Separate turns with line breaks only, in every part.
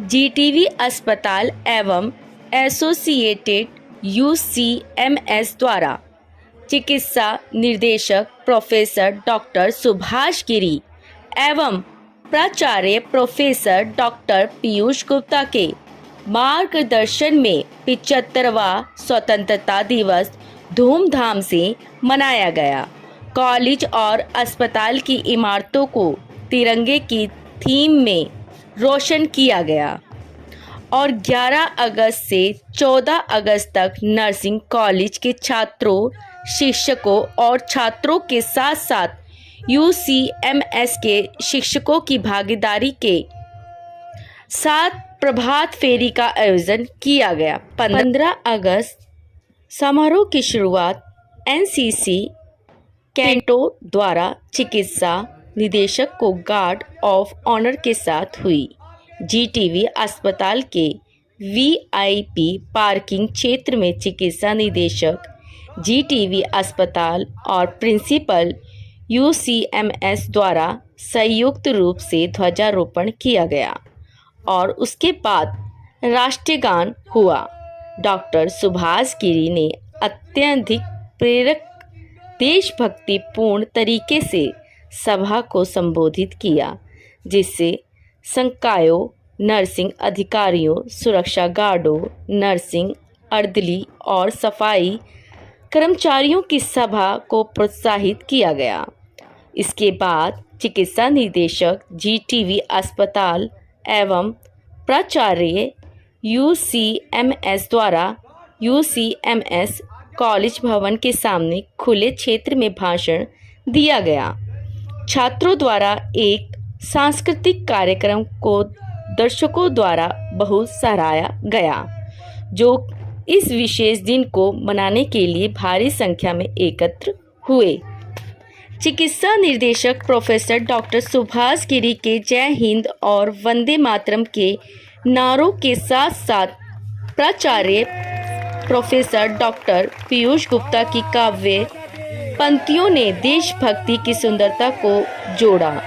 जीटीवी अस्पताल एवं associated UCMS द्वारा चिकित्सा निर्देशक प्रोफेसर डॉक्टर सुभाष गिरी एवं प्राचार्य प्रोफेसर डॉक्टर पीयूष गुप्ता के मार्गदर्शन में 75वां स्वतंत्रता दिवस धूमधाम से मनाया गया। कॉलेज और अस्पताल की इमारतों को तिरंगे की थीम में रोशन किया गया और 11 अगस्त से 14 अगस्त तक नर्सिंग कॉलेज के छात्रों, शिक्षकों और छात्रों के साथ साथ यूसीएमएस के शिक्षकों की भागीदारी के साथ प्रभात फेरी का आयोजन किया गया। 15 अगस्त समारोह की शुरुआत एनसीसी कैंटो द्वारा चिकित्सा निदेशक को गार्ड ऑफ ऑनर के साथ हुई। जीटीवी अस्पताल के वीआईपी पार्किंग क्षेत्र में चिकित्सा निदेशक, जीटीवी अस्पताल और प्रिंसिपल यूसीएमएस द्वारा संयुक्त रूप से ध्वजारोपण किया गया और उसके बाद राष्ट्रीय गान हुआ। डॉक्टर सुभाष गिरी ने अत्यधिक प्रेरक देशभक्तिपूर्ण तरीके से सभा को संबोधित किया, जिससे संकायों, नर्सिंग अधिकारियों, सुरक्षा गार्डों, नर्सिंग, अर्दली और सफाई कर्मचारियों की सभा को प्रोत्साहित किया गया। इसके बाद चिकित्सा निदेशक, जीटीवी अस्पताल एवं प्राचार्य यूसीएमएस द्वारा यूसीएमएस कॉलेज भवन के सामने खुले क्षेत्र में भाषण दिया गया। छात्रों द्वारा एक सांस्कृतिक कार्यक्रम को दर्शकों द्वारा बहुत सराहा गया, जो इस विशेष दिन को मनाने के लिए भारी संख्या में एकत्र हुए। चिकित्सा निर्देशक प्रोफेसर डॉक्टर सुभाष गिरी के जय हिंद और वंदे मातरम के नारों के साथ साथ प्राचार्य प्रोफेसर डॉक्टर पीयूष गुप्ता की काव्य पंक्तियों ने देशभक्ति की सुंदरता को जोड़ा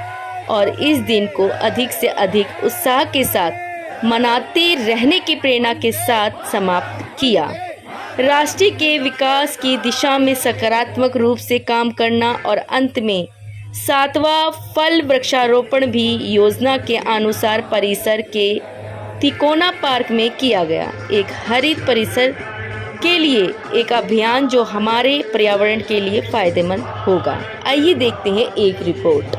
और इस दिन को अधिक से अधिक उत्साह के साथ मनाते रहने की प्रेरणा के साथ समाप्त किया। राष्ट्र के विकास की दिशा में सकारात्मक रूप से काम करना और अंत में 7वां फल वृक्षारोपण भी योजना के अनुसार परिसर के तिकोना पार्क में किया गया। एक हरित परिसर के लिए एक अभियान जो हमारे पर्यावरण के लिए फायदेमंद होगा। आइए देखते हैं एक रिपोर्ट।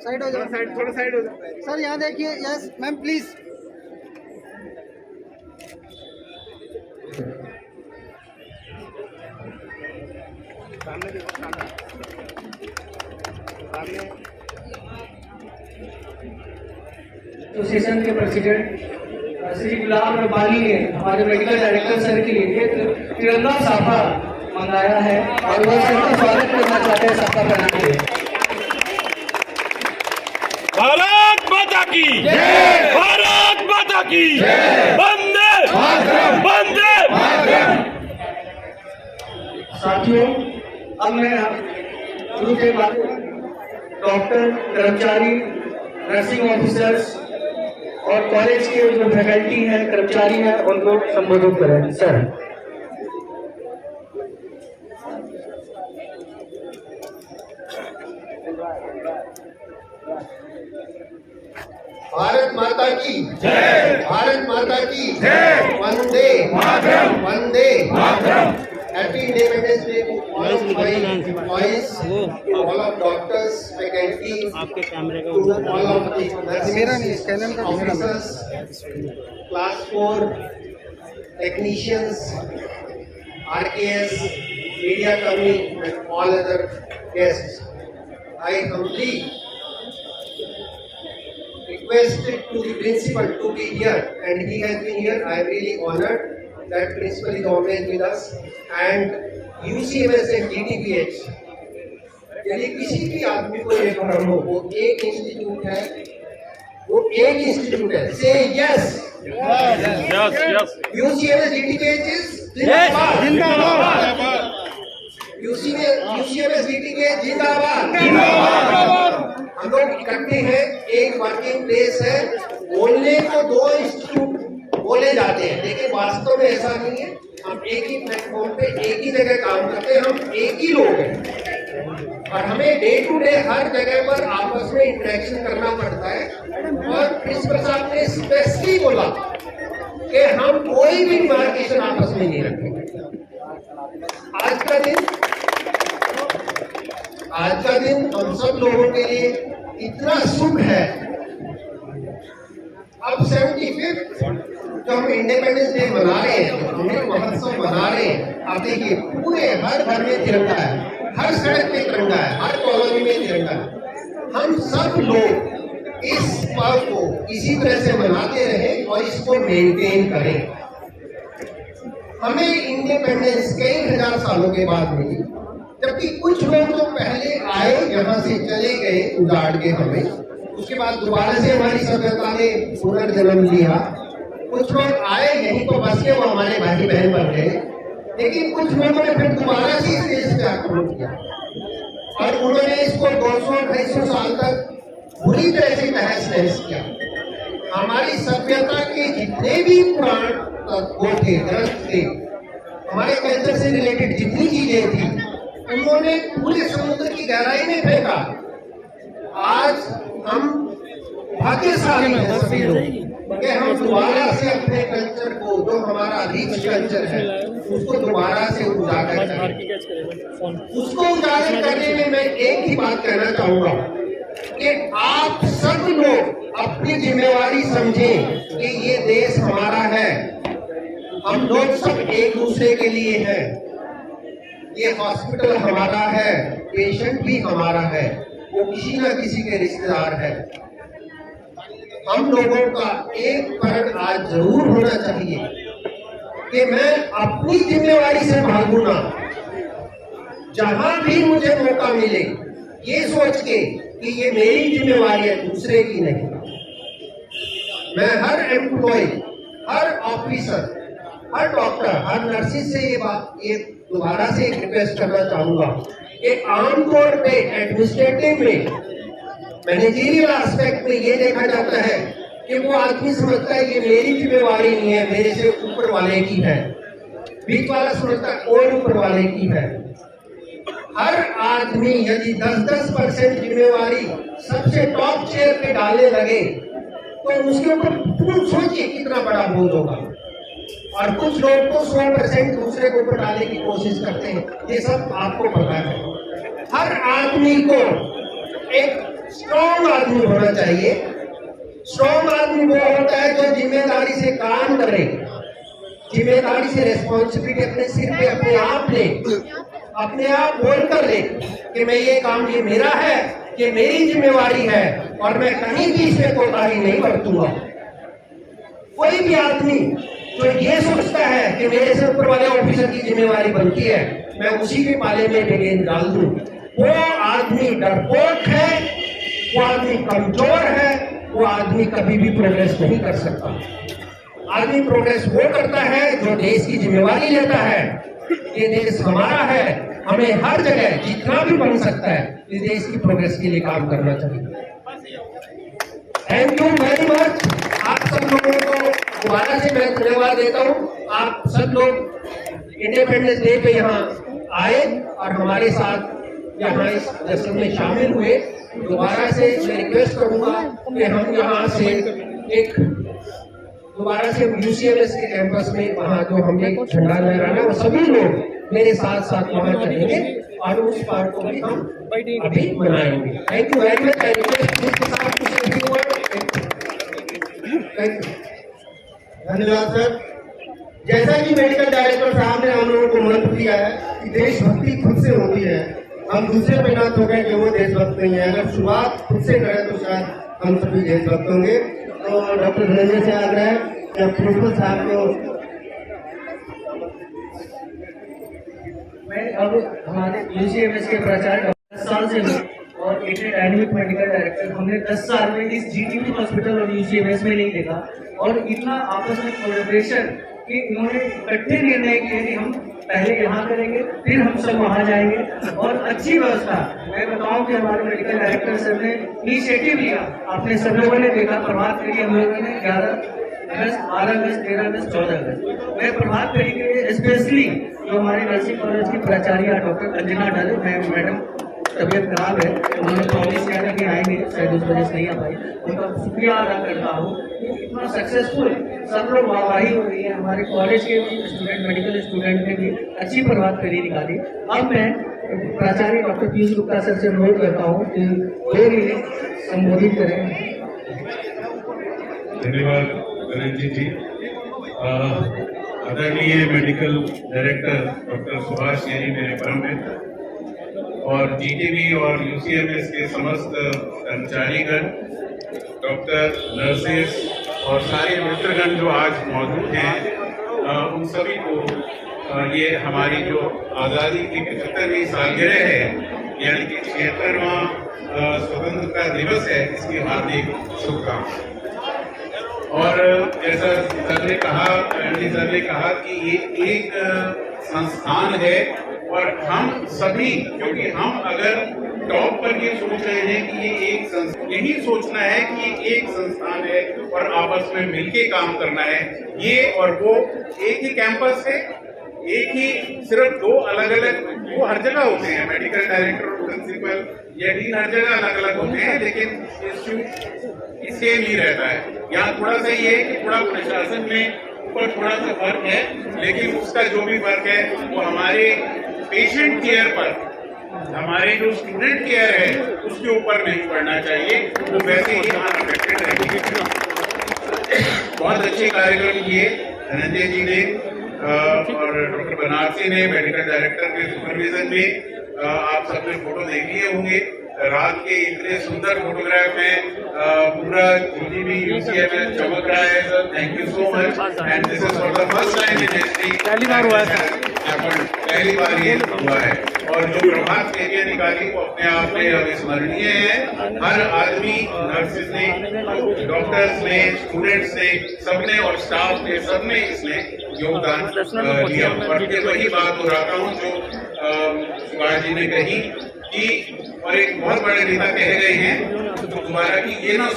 साइड हो जाओ,
थोड़ा साइड हो जाओ
सर यहाँ देखिए। Yes ma'am please.
सामने देखो, सामने
एसोसिएशन के प्रेसिडेंट श्री गुलाम रब्बानी ने हमारे मेडिकल डायरेक्टर सर के लिए एक तिरंगा साफा मंगाया है और वो सर का स्वागत करना चाहते हैं साफा पहना के।
भारत माता की जय, भारत माता की जय, वंदे मातरम, वंदे मातरम।
साथियों, अब मैं शुरू के बाद डॉक्टर, कर्मचारी, नर्सिंग ऑफिसर्स और कॉलेज के जो फैकल्टी हैं, कर्मचारी हैं, उनको संबोधित करें। सर
भारत माता की जय, भारत माता की जय, वंदे मातरम, वंदे मातरम। Happy independence day to all of my employees, all of doctors, faculty, आपके कैमरे का to all of the officers, class 4 technicians, RKS, media coming and all other guests. I humbly requested to the principal to be here, and he has been here. I am really honored that principal is always with us, and UCMS and DTPH, यदि किसी भी आदमी को ये भ्रम हो, वो एक इंस्टीट्यूट है, वो एक इंस्टीट्यूट है। से yes
yes
UCMS DTPH is जिंदाबाद, UCMS DTPH जिंदाबाद। हम लोग इकट्ठे हैं, एक वर्किंग प्लेस है। बोलने को दो इंस्टीट्यूट बोले जाते हैं, लेकिन वास्तव में ऐसा नहीं है। हम एक ही प्लेटफॉर्म पे एक ही जगह काम करते हैं, हम एक ही लोग हैं और हमें डे टू डे हर जगह पर आपस में इंटरेक्शन करना पड़ता है। और प्रिंसिपल साहब ने स्पेशली बोला कि हम कोई भी डिमार्केशन आपस में नहीं रखेंगे। आज का दिन हम सब लोगों के लिए इतना शुभ है। अब 75 जो हम इंडिपेंडेंस डे मना रहे हैं, अमृत महोत्सव मना रहे हैं, आप देखिए पूरे हर घर में तिरंगा है, हर सड़क पे तिरंगा है, हर कॉलोनी में तिरंगा है। हम सब लोग इस पर्व को इसी तरह से मनाते रहें और इसको मेंटेन करें। हमें इंडिपेंडेंस कई हजार सालों के बाद मिली, जबकि कुछ लोग तो पहले आए, यहाँ से चले गए उजाड़ के हमें, उसके बाद दोबारा से हमारी सभ्यता ने पुनर्जन्म लिया। कुछ लोग आए यहीं पर बस के, वो हमारे भाई बहन बन गए, लेकिन कुछ लोगों ने फिर दोबारा से इस देश पे आक्रमण किया और उन्होंने इसको 200-250 साल तक बुरी तरह से तहस नहस किया। हमारी सभ्यता के जितने भी पुराण वो थे, ग्रंथ थे, हमारे कल्चर से रिलेटेड जितनी चीजें थी, उन्होंने पूरे समुद्र की गहराई में फेंका। आज हम भाग्यशाली हैं सभी लोग कि हम दोबारा से अपने कल्चर को, जो हमारा रिच कल्चर है, उसको दोबारा से उजागर करें। उसको उजागर करने में मैं एक ही बात कहना चाहूंगा कि आप सब लोग अपनी जिम्मेवारी समझें कि ये देश हमारा है, हम लोग सब एक दूसरे के लिए हैं। ये हॉस्पिटल हमारा है, पेशेंट भी हमारा है, वो किसी न किसी के रिश्तेदार है। हम लोगों का एक फर्क आज जरूर होना चाहिए कि मैं अपनी जिम्मेवारी से भागूं ना, जहां भी मुझे मौका मिले ये सोच के कि ये मेरी जिम्मेवारी है, दूसरे की नहीं। मैं हर एम्प्लॉय, हर ऑफिसर, हर डॉक्टर, हर नर्सिस से ये दोबारा से रिक्वेस्ट करना चाहूंगा कि आमतौर पे एडमिनिस्ट्रेटिव में, मैनेजरियल एस्पेक्ट में ये देखा जाता है कि वो आदमी समझता है कि मेरी जिम्मेवारी नहीं है, मेरे से ऊपर वाले की है। बीच वाला समझता है और ऊपर वाले की है। हर आदमी यदि 10-10% जिम्मेवारी सबसे टॉप चेयर पे डालने लगे तो उसके ऊपर सोचिए कितना बड़ा बोझ होगा। और कुछ लोग तो 100% दूसरे के ऊपर डालने की कोशिश करते हैं, ये सब आपको पता है। हर आदमी को एक स्ट्रॉन्ग आदमी होना चाहिए। स्ट्रॉन्ग आदमी वो होता है जो जिम्मेदारी से काम करे, जिम्मेदारी से रिस्पॉन्सिबिलिटी अपने सिर पे अपने आप ले, अपने आप बोल कर ले कि मैं ये काम ये मेरा है, ये मेरी जिम्मेवारी है और मैं कहीं भी इसमें कोताही नहीं बरतूंगा। कोई भी आदमी जो ये सोचता है कि मेरे से ऊपर वाले ऑफिसर की जिम्मेवारी बनती है, मैं उसी के पाले में गेंद डाल दूं, वो आदमी डरपोक है, वो आदमी कमजोर है, वो आदमी कभी भी प्रोग्रेस नहीं कर सकता। आदमी प्रोग्रेस वो करता है जो देश की जिम्मेवारी लेता है। ये देश हमारा है, हमें हर जगह जितना भी बन सकता है इस देश की प्रोग्रेस के लिए काम करना चाहिए। Thank you very much. आप सब लोगों को दोबारा से मैं धन्यवाद देता हूँ। आप सब लोग इंडिपेंडेंस डे पे यहाँ आए और हमारे साथ यहाँ इस जश्न में शामिल हुए। दोबारा से मैं रिक्वेस्ट करूंगा कि हम यहाँ से एक दोबारा से यूसीएमएस के कैंपस में वहाँ जो हमने झंडा लहराना वो सभी लोग मेरे साथ साथ वहाँ चलेंगे और उस पार्ट को भी हम अभी मनाएंगे। Thank you very much.
धन्यवाद सर। जैसा कि मेडिकल डायरेक्टर साहब ने हम लोगों को मंत्र दिया है कि देशभक्ति खुद से होती है, हम दूसरे पे ना तो कि वो देशभक्त नहीं है। अगर शुरुआत खुद से करें तो शायद हम सभी देशभक्त होंगे। तो डॉक्टर धनंजय से आग्रह है कि प्रिंसिपल साहब को
मैं अब हमारे यूसीएमएस के प्राचार्य 10 साल से हूँ और एक डायनेमिक मेडिकल डायरेक्टर। हमने 10 साल में इस जीटीबी हॉस्पिटल और यूसीएमएस में नहीं देखा और इतना आपस में कोलैबोरेशन कि इन्होंने इकट्ठे निर्णय किए कि हम पहले यहाँ करेंगे फिर हम सब वहाँ जाएंगे और अच्छी व्यवस्था। मैं बताऊं कि हमारे मेडिकल डायरेक्टर सर ने इनिशिएटिव लिया, आपने सब लोगों ने देखा प्रभात फेरी हम लोगों ने 11 अगस्त 12 अगस्त 13 अगस्त 14 अगस्त मैं प्रभात फेरी के लिए स्पेशली जो हमारे नर्सिंग कॉलेज की प्राचार्य डॉक्टर अंजना डल मैडम तबीयत खराब है, उन्होंने प्रॉमिस किया था कि आएंगे, शायद उस वजह से नहीं आ पाई, उनका शुक्रिया अदा करता हूँ। इतना सक्सेसफुल सब लोग वाहवाही हो रही है। हमारे कॉलेज के स्टूडेंट मेडिकल स्टूडेंट ने भी अच्छी प्रभात फेरी निकाली। अब मैं प्राचार्य डॉक्टर पीयूष गुप्ता सर से अनुरोध करता हूँ कि वे भी संबोधित करें।
धन्यवाद धनंजय जी। आदरणीय मेडिकल डायरेक्टर डॉक्टर सुभाष गिरी मेरे परम मित्र और जीटीबी और यूसीएमएस के समस्त कर्मचारीगण, डॉक्टर, नर्सेस और सारे मित्रगण जो आज मौजूद हैं, उन सभी को ये हमारी जो आज़ादी की 75वीं सालगिरह है यानी कि 76वां स्वतंत्रता दिवस है, इसकी हार्दिक शुभकामनाएं। और जैसा सर ने कहा, सर ने कहा कि ये एक संस्थान है और हम सभी, क्योंकि हम अगर टॉप पर ये सोच रहे हैं कि ये एक यही सोचना है कि ये एक संस्थान है और आपस में मिलके काम करना है, ये और वो एक ही कैंपस है, एक ही सिर्फ दो अलग अलग, वो हर जगह होते हैं, मेडिकल डायरेक्टर और प्रिंसिपल या डीन हर जगह अलग अलग होते हैं, लेकिन इंस्टीट्यूट सेम ही रहता है। यहाँ थोड़ा सा ये है कि थोड़ा प्रशासन में ऊपर थोड़ा सा फर्क है, लेकिन उसका जो भी फर्क है वो हमारे पेशेंट केयर पर, हमारे जो स्टूडेंट केयर है उसके ऊपर नहीं पड़ना चाहिए, वो वैसे ही यहाँ अफेक्टेड रहेगी। बहुत अच्छे कार्यक्रम किए धनंजय जी ने और डॉक्टर बनारसी ने मेडिकल डायरेक्टर के सुपरविजन में। आप सबने फोटो देख लिए होंगे, रात के इतने सुंदर फोटोग्राफ हैं, पूरा जीटीबी यूसीएमएस चमक रहा है sir. Thank you so much and this is for the first time in history, पहली बार हुआ है, पहली बार ये हुआ है। और जो प्रभात फेरियां निकाली वो अपने आप में अविस्मरणीय है। हर आदमी, नर्सेस ने, डॉक्टर्स ने, स्टूडेंट्स ने, सबने और स्टाफ ने, सबने इसमें योगदान दिया। और फिर वही बात दोहराता हूँ जो सुभाष जी ने कही कि, और एक बहुत बड़े नेता कह गए हैं दोबारा कि ये ना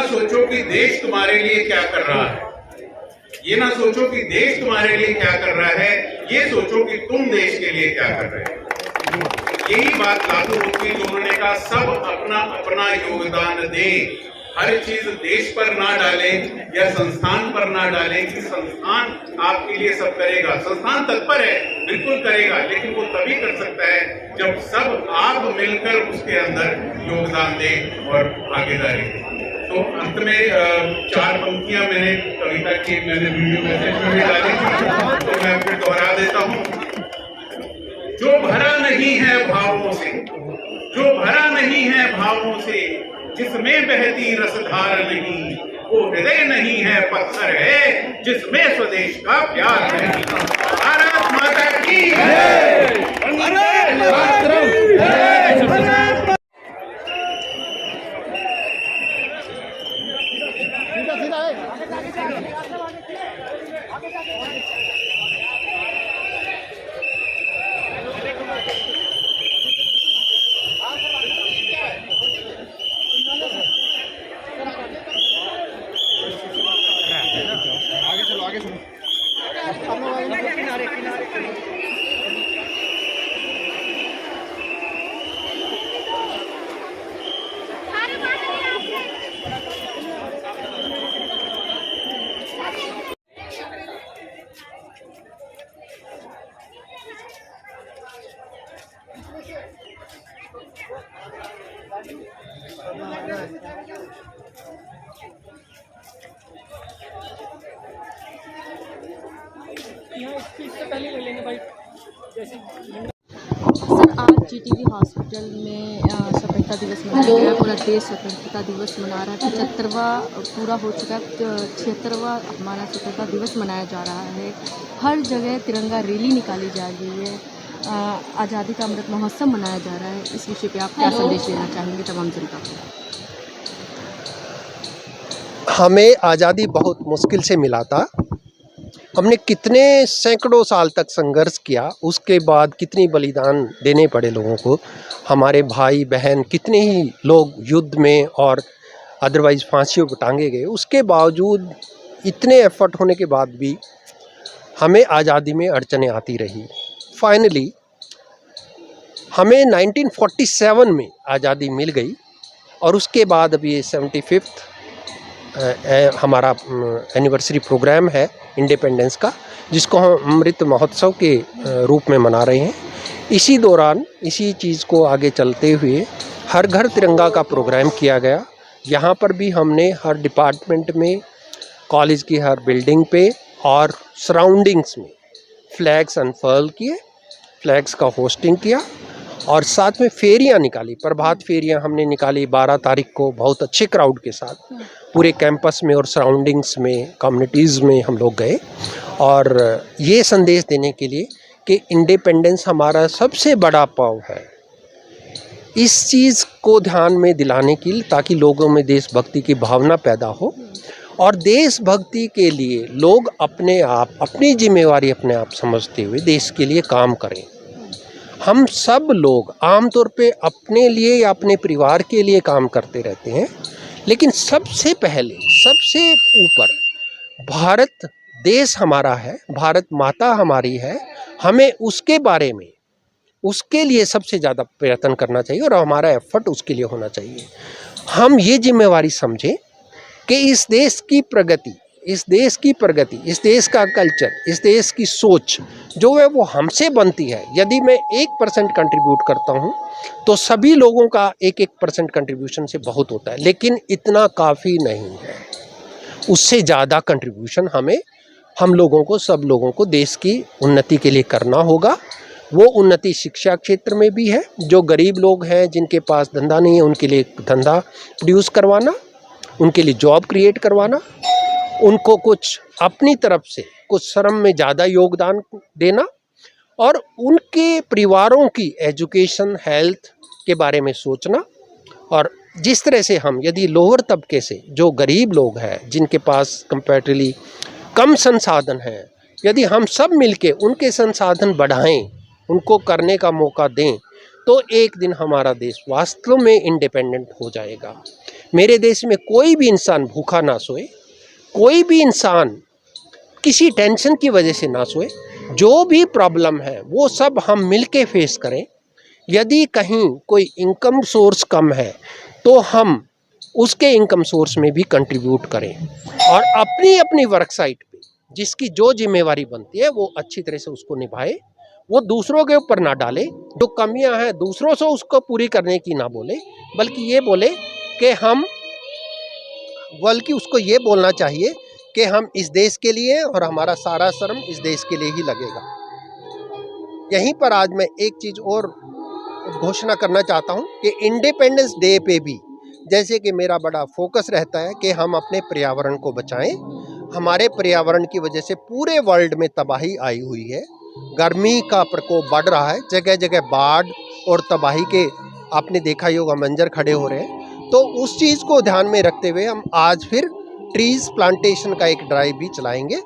सोचो कि देश तुम्हारे लिए क्या कर रहा है, ये ना सोचो कि देश तुम्हारे लिए क्या कर रहा है, ये सोचो कि तुम देश के लिए क्या कर रहे हो। यही बात लागू होती है जो उन्होंने कहा, सब अपना अपना योगदान दें। हर चीज देश पर ना डालें या संस्थान पर ना डालें कि संस्थान आपके लिए सब करेगा। संस्थान तत्पर है, बिल्कुल करेगा, लेकिन वो तभी कर सकता है जब सब आप मिलकर उसके अंदर योगदान दें और भागीदारी। तो अंत में 4 पंक्तियां मैंने कविता की मैंने वीडियो मैसेज में भी डाली थी, तो मैं फिर दोहरा देता हूँ। जो भरा नहीं है भावों से, जो भरा नहीं है भावों से, जिसमें बहती रसधार नहीं, वो हृदय नहीं है पत्थर है, जिसमें स्वदेश का प्यार नहीं। भारत माता की जय। वंदे मातरम।
सर, आज जीटीबी हॉस्पिटल में स्वतंत्रता दिवस मनाया गया। पूरा देश स्वतंत्रता दिवस मना रहा है। 75वां पूरा हो चुका है, 76वां हमारा स्वतंत्रता दिवस मनाया जा रहा है। हर जगह तिरंगा रैली निकाली जा रही है। आज़ादी का अमृत महोत्सव मनाया जा रहा है। इस विषय पे आप क्या संदेश देना चाहेंगे तमाम जनता को?
हमें आज़ादी बहुत मुश्किल से मिला था। हमने कितने सैकड़ों साल तक संघर्ष किया, उसके बाद कितनी बलिदान देने पड़े लोगों को। हमारे भाई बहन कितने ही लोग युद्ध में और अदरवाइज़ फांसियों पर टांगे गए। उसके बावजूद इतने एफर्ट होने के बाद भी हमें आज़ादी में अड़चनें आती रही। फाइनली हमें 1947 में आज़ादी मिल गई और उसके बाद अभी ये 75th हमारा एनिवर्सरी प्रोग्राम है इंडिपेंडेंस का, जिसको हम अमृत महोत्सव के रूप में मना रहे हैं। इसी दौरान इसी चीज़ को आगे चलते हुए हर घर तिरंगा का प्रोग्राम किया गया। यहाँ पर भी हमने हर डिपार्टमेंट में, कॉलेज की हर बिल्डिंग पे और सराउंडिंग्स में फ्लैग्स अनफर्ल किए, फ्लैग्स का होस्टिंग किया और साथ में फेरियाँ निकाली। प्रभात फेरियाँ हमने निकाली 12 तारीख को बहुत अच्छे क्राउड के साथ। पूरे कैंपस में और सराउंडिंग्स में, कम्युनिटीज़ में हम लोग गए और ये संदेश देने के लिए कि इंडिपेंडेंस हमारा सबसे बड़ा पर्व है। इस चीज़ को ध्यान में दिलाने के लिए, ताकि लोगों में देशभक्ति की भावना पैदा हो और देशभक्ति के लिए लोग अपने आप, अपनी जिम्मेवारी अपने आप समझते हुए देश के लिए काम करें। हम सब लोग आमतौर पे अपने लिए या अपने परिवार के लिए काम करते रहते हैं, लेकिन सबसे पहले, सबसे ऊपर भारत देश हमारा है, भारत माता हमारी है। हमें उसके बारे में, उसके लिए सबसे ज़्यादा प्रयत्न करना चाहिए और हमारा एफर्ट उसके लिए होना चाहिए। हम ये जिम्मेवारी समझें कि इस देश की प्रगति, इस देश की प्रगति, इस देश का कल्चर, इस देश की सोच जो है वो हमसे बनती है। यदि मैं 1% कंट्रीब्यूट करता हूँ तो सभी लोगों का 1% कंट्रीब्यूशन से बहुत होता है, लेकिन इतना काफ़ी नहीं है। उससे ज़्यादा कंट्रीब्यूशन हमें, हम लोगों को, सब लोगों को देश की उन्नति के लिए करना होगा। वो उन्नति शिक्षा क्षेत्र में भी है। जो गरीब लोग हैं, जिनके पास धंधा नहीं है, उनके लिए धंधा प्रोड्यूस करवाना, उनके लिए जॉब क्रिएट करवाना, उनको कुछ अपनी तरफ से कुछ श्रम में ज़्यादा योगदान देना और उनके परिवारों की एजुकेशन, हेल्थ के बारे में सोचना। और जिस तरह से हम, यदि लोअर तबके से जो गरीब लोग हैं, जिनके पास कंपैरेटिवली कम संसाधन हैं, यदि हम सब मिलके उनके संसाधन बढ़ाएं, उनको करने का मौका दें, तो एक दिन हमारा देश वास्तव में इंडिपेंडेंट हो जाएगा। मेरे देश में कोई भी इंसान भूखा ना सोए, कोई भी इंसान किसी टेंशन की वजह से ना सोए। जो भी प्रॉब्लम है वो सब हम मिलके फेस करें। यदि कहीं कोई इनकम सोर्स कम है तो हम उसके इनकम सोर्स में भी कंट्रीब्यूट करें और अपनी अपनी वर्क साइट पे जिसकी जो जिम्मेवारी बनती है वो अच्छी तरह से उसको निभाए। वो दूसरों के ऊपर ना डाले, जो कमियां हैं दूसरों से उसको पूरी करने की ना बोले, बल्कि ये बोले कि उसको ये बोलना चाहिए कि हम इस देश के लिए और हमारा सारा श्रम इस देश के लिए ही लगेगा। यहीं पर आज मैं एक चीज़ और घोषणा करना चाहता हूं कि इंडिपेंडेंस डे पे भी जैसे कि मेरा बड़ा फोकस रहता है कि हम अपने पर्यावरण को बचाएं। हमारे पर्यावरण की वजह से पूरे वर्ल्ड में तबाही आई हुई है, गर्मी का प्रकोप बढ़ रहा है, जगह जगह बाढ़ और तबाही के आपने देखा ही होगा मंजर खड़े हो रहे हैं। तो उस चीज़ को ध्यान में रखते हुए हम आज फिर ट्रीज़ प्लांटेशन का एक ड्राइव भी चलाएंगे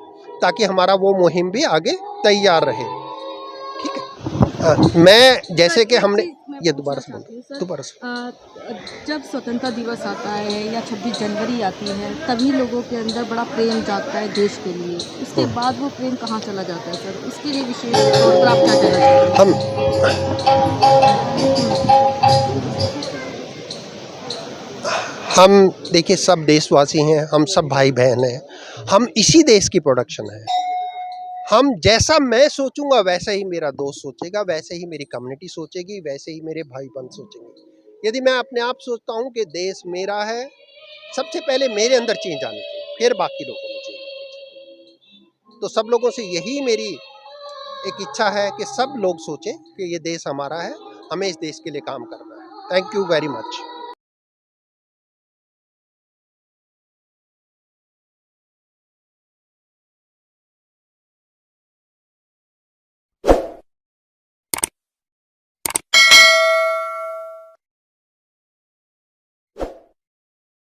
ताकि हमारा वो मुहिम भी आगे तैयार रहे। ठीक है। मैं जैसे कि हमने ये दोबारा से
जब स्वतंत्रता दिवस आता है या 26 जनवरी आती है तभी लोगों के अंदर बड़ा प्रेम जागता है देश के लिए। उसके बाद वो प्रेम कहाँ चला जाता है सर? इसके लिए विशेष तौर पर आप क्या कहना चाहेंगे?
हम देखिए सब देशवासी हैं, हम सब भाई बहन हैं, हम इसी देश की प्रोडक्शन है। हम जैसा मैं सोचूंगा वैसा ही मेरा दोस्त सोचेगा, वैसे ही मेरी कम्युनिटी सोचेगी, वैसे ही मेरे भाई बहन सोचेंगे। यदि मैं अपने आप सोचता हूं कि देश मेरा है, सबसे पहले मेरे अंदर चेंज आनी चाहिए, फिर बाकी लोगों में चेंज आनी चाहिए। तो सब लोगों से यही मेरी एक इच्छा है कि सब लोग सोचें कि ये देश हमारा है, हमें इस देश के लिए काम करना है। Thank you very much.